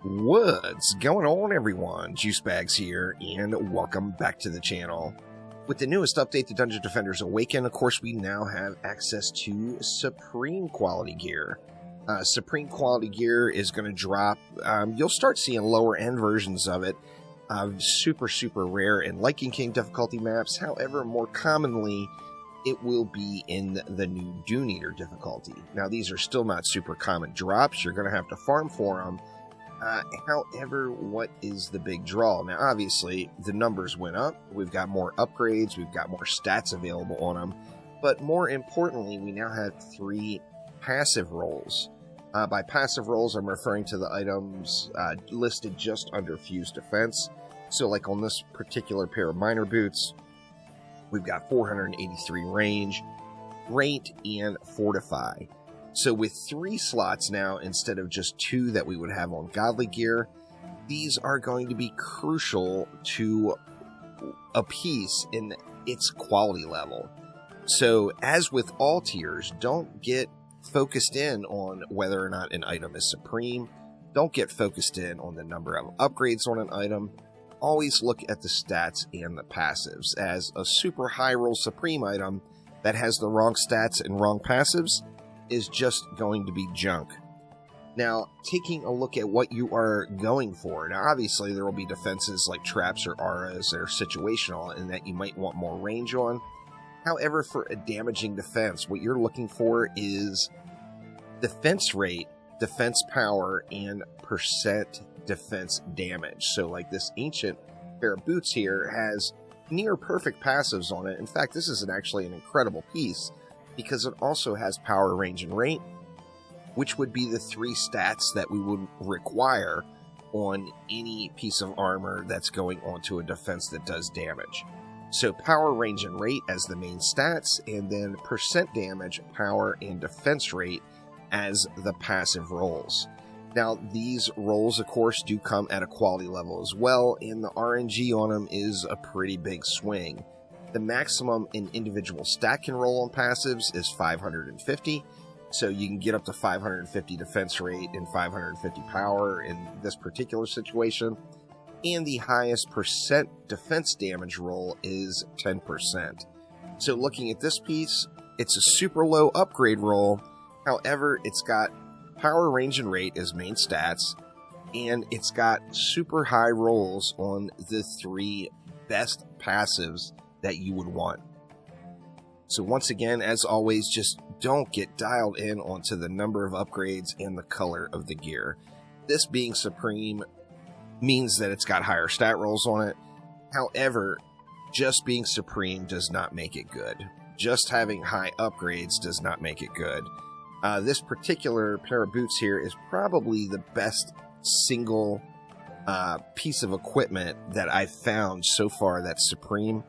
What's going on, everyone? Juicebags here, and welcome back to the channel. With the newest update, the Dungeon Defenders Awaken, of course, we now have access to Supreme Quality Gear. Supreme Quality Gear is going to drop. You'll start seeing lower-end versions of it. Super rare in Lichen King difficulty maps. However, more commonly, it will be in the new Dune Eater difficulty. Now, these are still not super common drops. You're going to have to farm for them. However, what is the big draw? Now, obviously, the numbers went up. We've got more upgrades. We've got more stats available on them. But more importantly, we now have 3 passive roles. By passive roles, I'm referring to the items listed just under Fused Defense. So, like on this particular pair of Miner Boots, we've got 483 range, Rate, and Fortify. So with 3 slots now, instead of just 2 that we would have on Godly Gear, these are going to be crucial to a piece in its quality level. So as with all tiers, don't get focused in on whether or not an item is supreme. Don't get focused in on the number of upgrades on an item. Always look at the stats and the passives, as a super high roll supreme item that has the wrong stats and wrong passives is just going to be junk. Now, taking a look at what you are going for. Now, obviously, there will be defenses like traps or auras that are situational and that you might want more range on. However, for a damaging defense, what you're looking for is defense rate, defense power, and percent defense damage. So, like this ancient pair of boots here has near perfect passives on it. In fact, this is actually an incredible piece, because it also has power, range, and rate, which would be the 3 stats that we would require on any piece of armor that's going onto a defense that does damage. So power, range, and rate as the main stats, and then percent damage, power, and defense rate as the passive rolls. Now, these rolls, of course, do come at a quality level as well, and the RNG on them is a pretty big swing. The maximum an individual stat can roll on passives is 550, so you can get up to 550 defense rate and 550 power in this particular situation, and the highest percent defense damage roll is 10%. So looking at this piece, it's a super low upgrade roll. However, it's got power, range, and rate as main stats, and it's got super high rolls on the 3 best passives that you would want. So once again, as always, just don't get dialed in onto the number of upgrades and the color of the gear. This being supreme means that it's got higher stat rolls on it. However, just being supreme does not make it good. Just having high upgrades does not make it good. This particular pair of boots here is probably the best single piece of equipment that I've found so far that's supreme.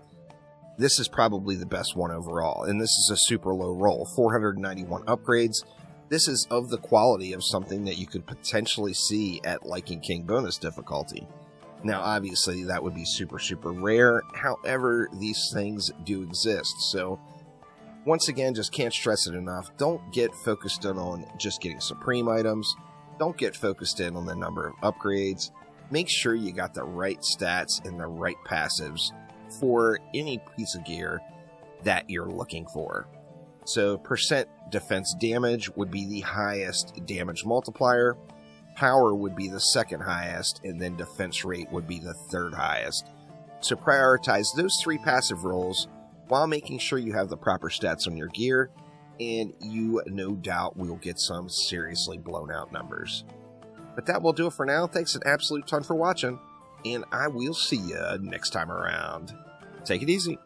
This is probably the best one overall, and this is a super low roll, 491 upgrades. This is of the quality of something that you could potentially see at Lichen King bonus difficulty. Now, obviously, that would be super rare. However, these things do exist. So, once again, just can't stress it enough. Don't get focused in on just getting supreme items. Don't get focused in on the number of upgrades. Make sure you got the right stats and the right passives for any piece of gear that you're looking for. So percent defense damage would be the highest damage multiplier, power would be the second highest, and then defense rate would be the third highest. So prioritize those 3 passive rolls while making sure you have the proper stats on your gear, and you no doubt will get some seriously blown out numbers. But that will do it for now. Thanks an absolute ton for watching, and I will see you next time around. Take it easy.